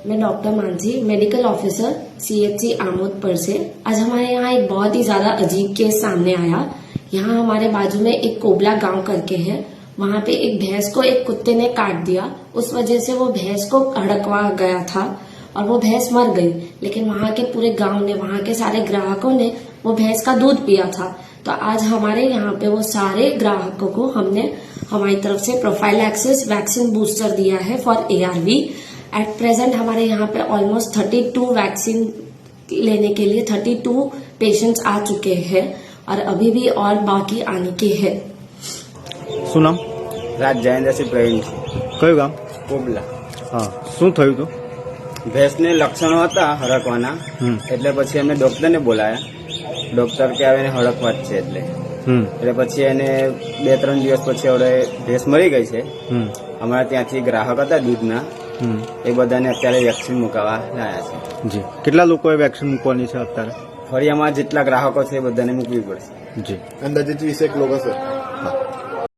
मैं doctor Mansi, medical officer CHC Amod पर से। आज हमारे यहाँ एक बहुत ही ज्यादा अजीब केस सामने आया। यहाँ हमारे बाजू में एक कोबला गांव करके है, वहाँ पे एक भैंस को एक कुत्ते ने काट दिया। उस वजह से वो भैंस को हड़कवा गया था और वो भैंस मर गई। लेकिन वहाँ के पूरे गांव ने, वहाँ के सारे ग्राहकों ने वो भैंस का दूध पिया था। तो आज हमारे यहाँ पे वो सारे ग्राहकों को हमने हमारी तरफ से प्रोफाइलैक्सिस वैक्सीन बूस्टर दिया है फॉर ARV। एट प्रेजेंट हमारे यहाँ पे ऑलमोस्ट 32 वैक्सीन लेने के लिए 32 पेशेंट्स आ चुके हैं और अभी भी और बाकी आने के हैं। શું નામ? રાજ જયેન્દ્રસિંહ પ્રવીણ છે, કયું ગામ? કોબલા। હા, શું થયું હતું? ભેંસને લક્ષણો હતા હડકવાના, એટલે પછી અમે ડોક્ટરને બોલાયા। ડોક્ટર કે આવે એને હડકવા જ છે એટલે પછી એને 2-3 દિવસ પછી હવે ભેંસ મરી ગઈ છે। અમારા ત્યાંથી ગ્રાહક હતા દૂધના, એ બધાને અત્યારે વેક્સિન મુકાવવા લાયા છે। જી, કેટલા લોકોએ વેક્સિન મૂકવાની છે અત્યારે? ફરી અમારા જેટલા ગ્રાહકો છે એ બધાને મૂકવી પડશે। જી, અંદાજિત 20 લોકો હશે। હા।